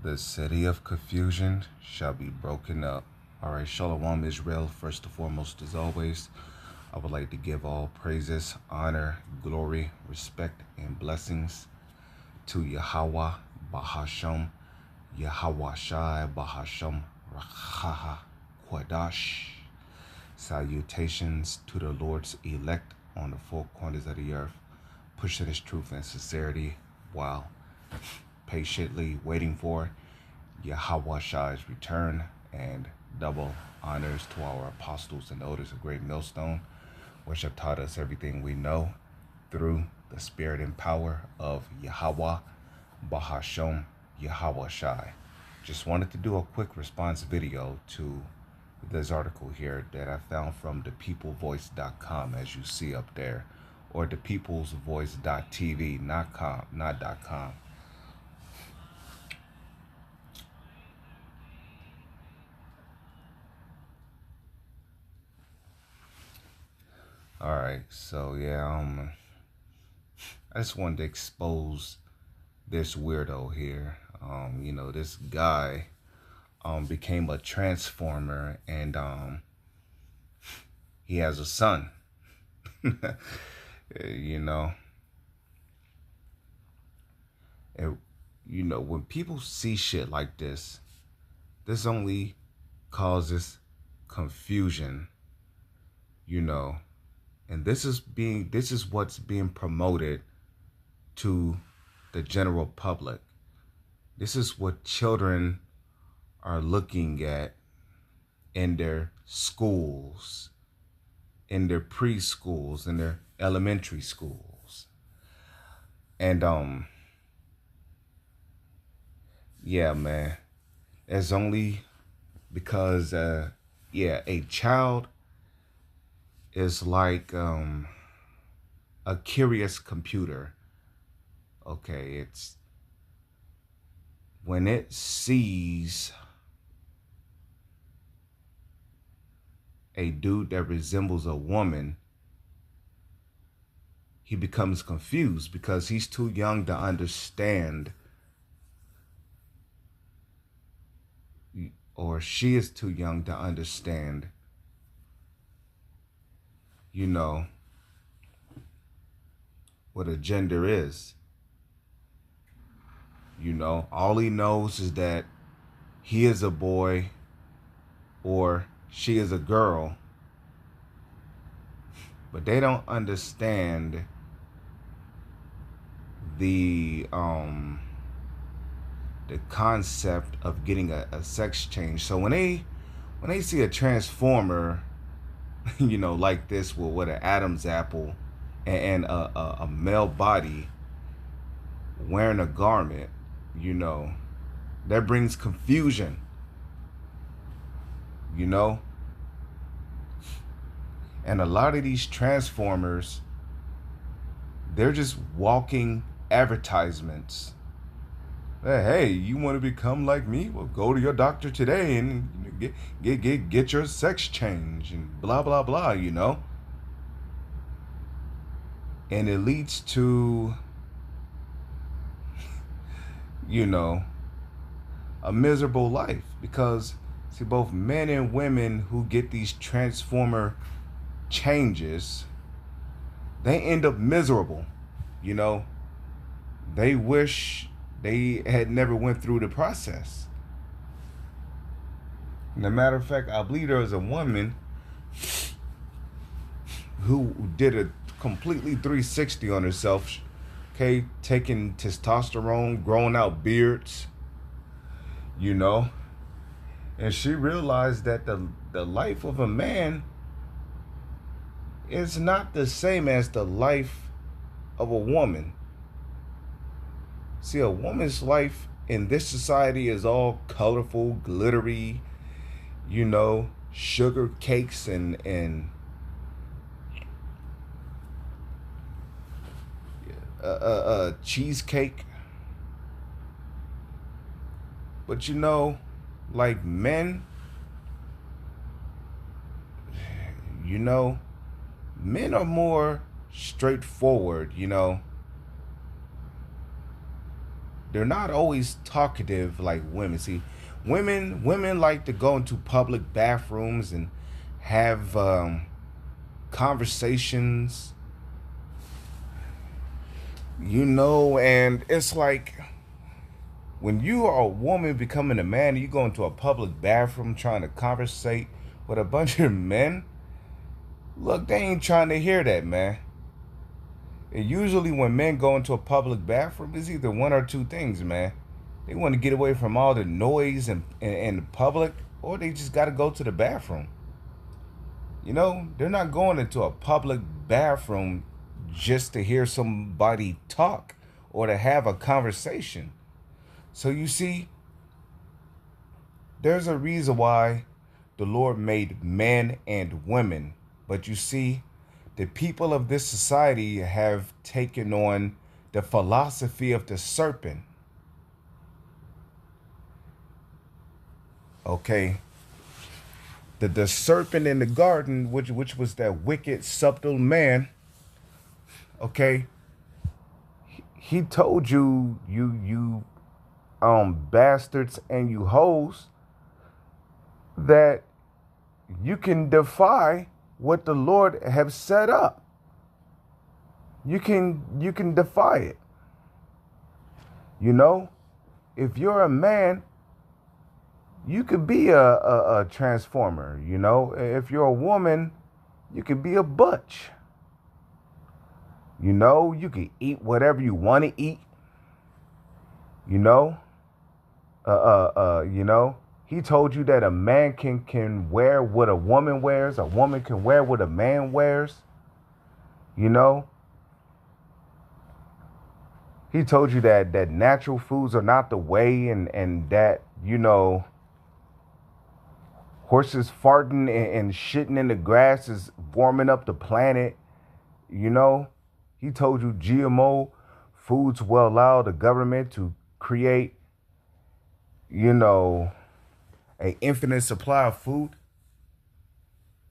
The city of confusion shall be broken up. All right, Shalom Israel. First and foremost, as always, I would like to give all praises, honor, glory, respect, and blessings to Yahweh Bahasham, Yahweh Shai Bahasham, Rachaha Quadash. Salutations to the Lord's elect on the four corners of the earth, pushing his truth and sincerity while patiently waiting for Yahweh Shai's return, and double honors to our apostles and elders of Great Millstone, which have taught us everything we know through the spirit and power of Yahweh Bahasham, Yahweh Shai. Just wanted to do a quick response video to this article here that I found from thepeoplevoice.com, as you see up there, or thepeoplesvoice.tv, not .com. All right, so yeah, I just wanted to expose this weirdo here. This guy became a transformer, and he has a son. When people see shit like this only causes confusion, and this is what's being promoted to the general public. This is what children are looking at in their schools, in their preschools, in their elementary schools. And yeah, man, it's only because a child is like a curious computer. Okay, it's when it sees a dude that resembles a woman, he becomes confused because he's too young to understand, or she is too young to understand, what a gender is. All he knows is that he is a boy or she is a girl, but they don't understand the concept of getting a sex change. So when they see a transformer, like this with an Adam's apple and a male body wearing a garment, that brings confusion, and a lot of these transformers, they're just walking advertisements. Hey, you want to become like me? Well, go to your doctor today and get your sex change and blah blah blah, and it leads to a miserable life, because see, both men and women who get these transformer changes, they end up miserable. They wish they had never went through the process. And as a matter of fact, I believe there was a woman who did a completely 360 on herself, okay, taking testosterone, growing out beards, and she realized that the life of a man is not the same as the life of a woman. See, a woman's life in this society is all colorful, glittery, sugar cakes and cheesecake. But like men, men are more straightforward, they're not always talkative like women. See, women like to go into public bathrooms and have conversations, and it's like when you are a woman becoming a man, you go into a public bathroom trying to conversate with a bunch of men. Look, they ain't trying to hear that, man. And usually when men go into a public bathroom, it's either one or two things, man. They want to get away from all the noise and the public, or they just got to go to the bathroom. They're not going into a public bathroom just to hear somebody talk or to have a conversation. So you see, there's a reason why the Lord made men and women. But you see, the people of this society have taken on the philosophy of the serpent. Okay. The serpent in the garden, which was that wicked, subtle man, okay, he told you bastards and you hoes, that you can defy what the Lord have set up. You can defy it. If you're a man, you could be a transformer. If you're a woman, you could be a butch. You can eat whatever you want to eat. He told you that a man can wear what a woman wears, a woman can wear what a man wears. He told you that natural foods are not the way, and that, horses farting and shitting in the grass is warming up the planet. He told you GMO foods will allow the government to create, an infinite supply of food.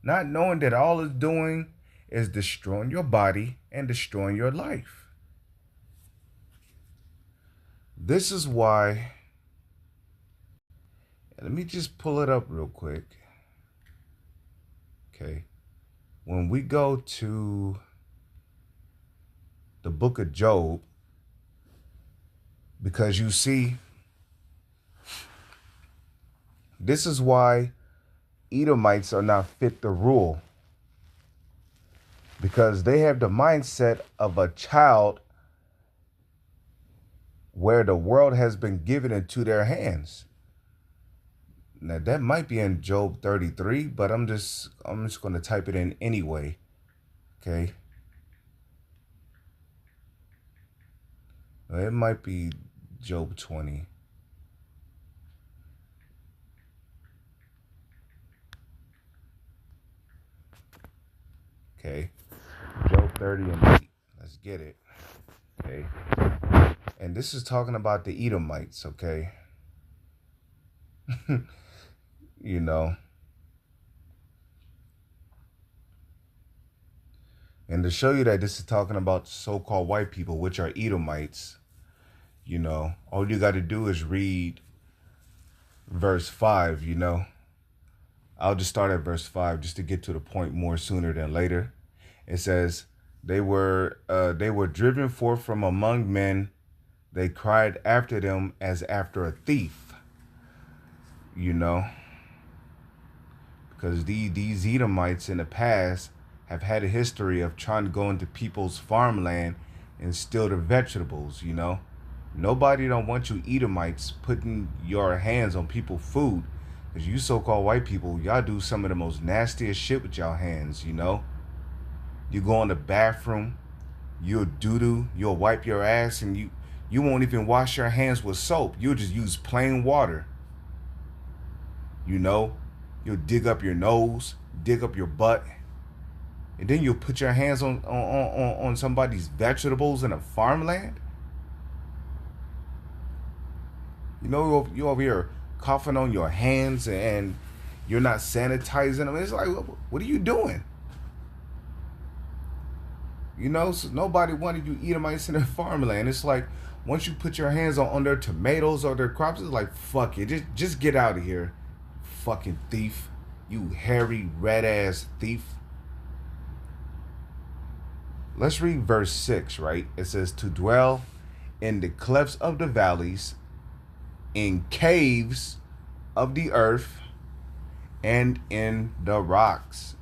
Not knowing that all it's doing is destroying your body and destroying your life. This is why, let me just pull it up real quick. Okay. When we go to the book of Job, because you see, this is why Edomites are not fit to rule. Because they have the mindset of a child where the world has been given into their hands. Now that might be in Job 33, but I'm just going to type it in anyway. Okay. It might be Job 20. Okay. Job 30 and 8. Let's get it. Okay. And this is talking about the Edomites, okay? And to show you that this is talking about so-called white people, which are Edomites, all you got to do is read verse 5, I'll just start at verse 5 just to get to the point more sooner than later. It says, they were driven forth from among men. They cried after them as after a thief, because these Edomites in the past have had a history of trying to go into people's farmland and steal their vegetables, Nobody don't want you Edomites putting your hands on people's food, because you so-called white people, y'all do some of the most nastiest shit with y'all hands, You go in the bathroom, you'll doo-doo, you'll wipe your ass, and you won't even wash your hands with soap. You'll just use plain water. You'll dig up your nose, dig up your butt, and then you'll put your hands on somebody's vegetables in a farmland. You over here coughing on your hands and you're not sanitizing them. It's like, what are you doing? So nobody wanted you Edomites in their farmland. It's like once you put your hands on their tomatoes or their crops, it's like, fuck it. Just get out of here. Fucking thief. You hairy, red ass thief. Let's read verse 6, right? It says, to dwell in the clefts of the valleys, in caves of the earth, and in the rocks.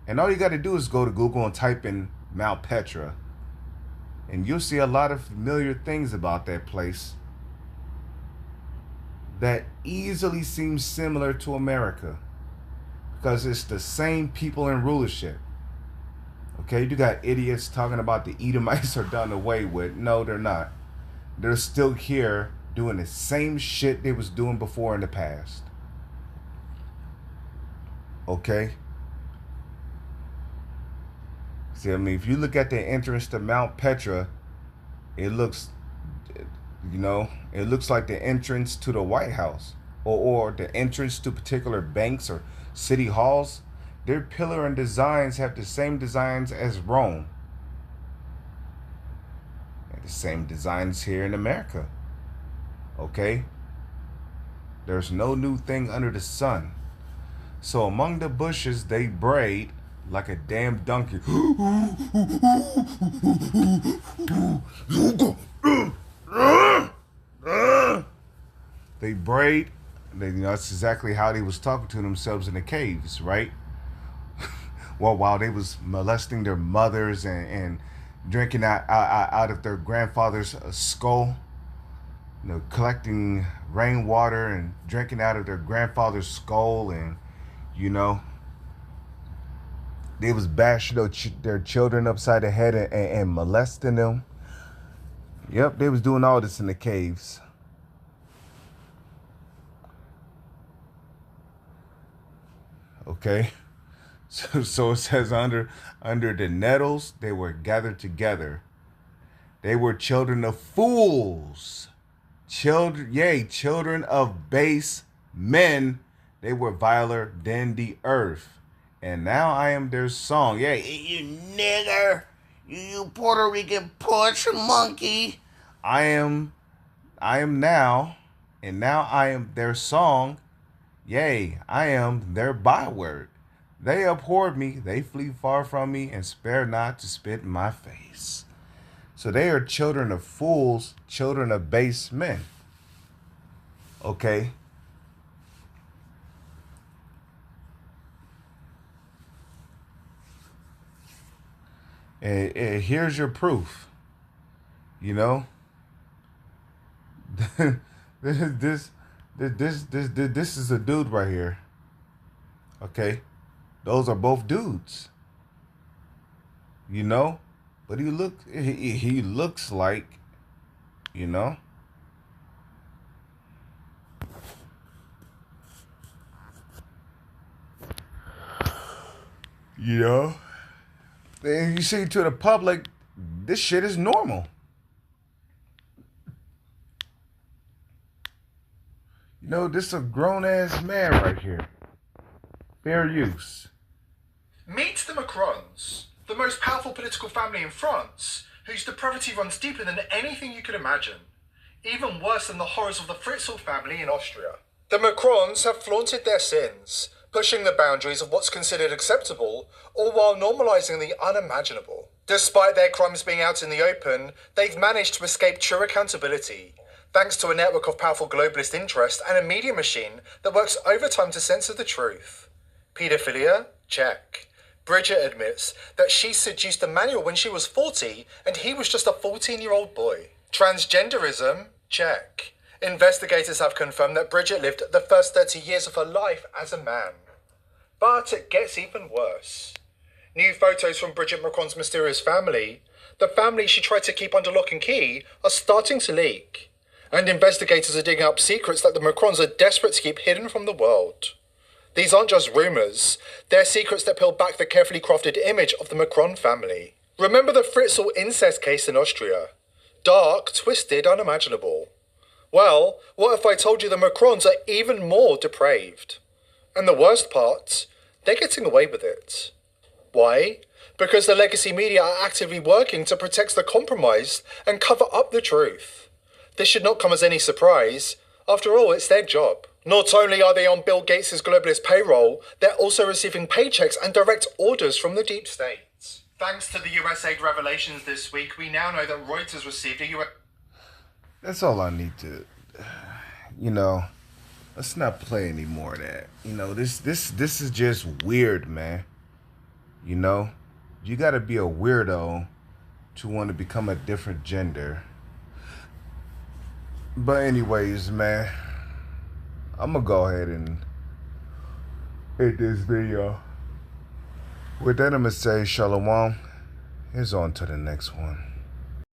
And all you got to do is go to Google and type in Mount Petra, and you'll see a lot of familiar things about that place that easily seems similar to America, because it's the same people in rulership. Okay, you got idiots talking about the Edomites are done away with. No, they're not. They're still here doing the same shit they was doing before in the past. Okay? See, I mean, if you look at the entrance to Mount Petra, it looks, it looks like the entrance to the White House, or the entrance to particular banks or city halls. Their pillar and designs have the same designs as Rome. And the same designs here in America. Okay? There's no new thing under the sun. So among the bushes they brayed like a damn donkey. They brayed. That's exactly how they was talking to themselves in the caves, right? Well, while they was molesting their mothers and drinking out of their grandfather's skull, collecting rainwater and drinking out of their grandfather's skull, and they was bashing their children upside the head and molesting them. Yep, they was doing all this in the caves. Okay. So it says under the nettles they were gathered together. They were children of fools. Children of base men. They were viler than the earth. And now I am their song. Yeah, you nigger. You Puerto Rican punch monkey. I am now, and now I am their song. Yea, I am their byword. They abhorred me, they flee far from me, and spare not to spit in my face. So they are children of fools, children of base men. Okay? And here's your proof. This is a dude right here. Okay? Those are both dudes. But he looks like, And you see, to the public, this shit is normal. This is a grown-ass man right here. Fair use. Meet the Macrons, the most powerful political family in France, whose depravity runs deeper than anything you could imagine. Even worse than the horrors of the Fritzl family in Austria. The Macrons have flaunted their sins, pushing the boundaries of what's considered acceptable, all while normalising the unimaginable. Despite their crimes being out in the open, they've managed to escape true accountability, thanks to a network of powerful globalist interest and a media machine that works overtime to censor the truth. Paedophilia? Check. Bridget admits that she seduced Emmanuel when she was 40 and he was just a 14-year-old boy. Transgenderism? Check. Investigators have confirmed that Bridget lived the first 30 years of her life as a man. But it gets even worse. New photos from Bridget Macron's mysterious family, the family she tried to keep under lock and key, are starting to leak. And investigators are digging up secrets that the Macrons are desperate to keep hidden from the world. These aren't just rumours, they're secrets that peel back the carefully crafted image of the Macron family. Remember the Fritzl incest case in Austria? Dark, twisted, unimaginable. Well, what if I told you the Macrons are even more depraved? And the worst part, they're getting away with it. Why? Because the legacy media are actively working to protect the compromised and cover up the truth. This should not come as any surprise. After all, it's their job. Not only are they on Bill Gates' globalist payroll, they're also receiving paychecks and direct orders from the deep state. Thanks to the USAID revelations this week, we now know that Reuters received a US... That's all I need to, let's not play any more of that. This is just weird, man. You gotta be a weirdo to want to become a different gender. But anyways, man, I'm gonna go ahead and end this video. With that, I'm gonna say shalom. Here's on to the next one.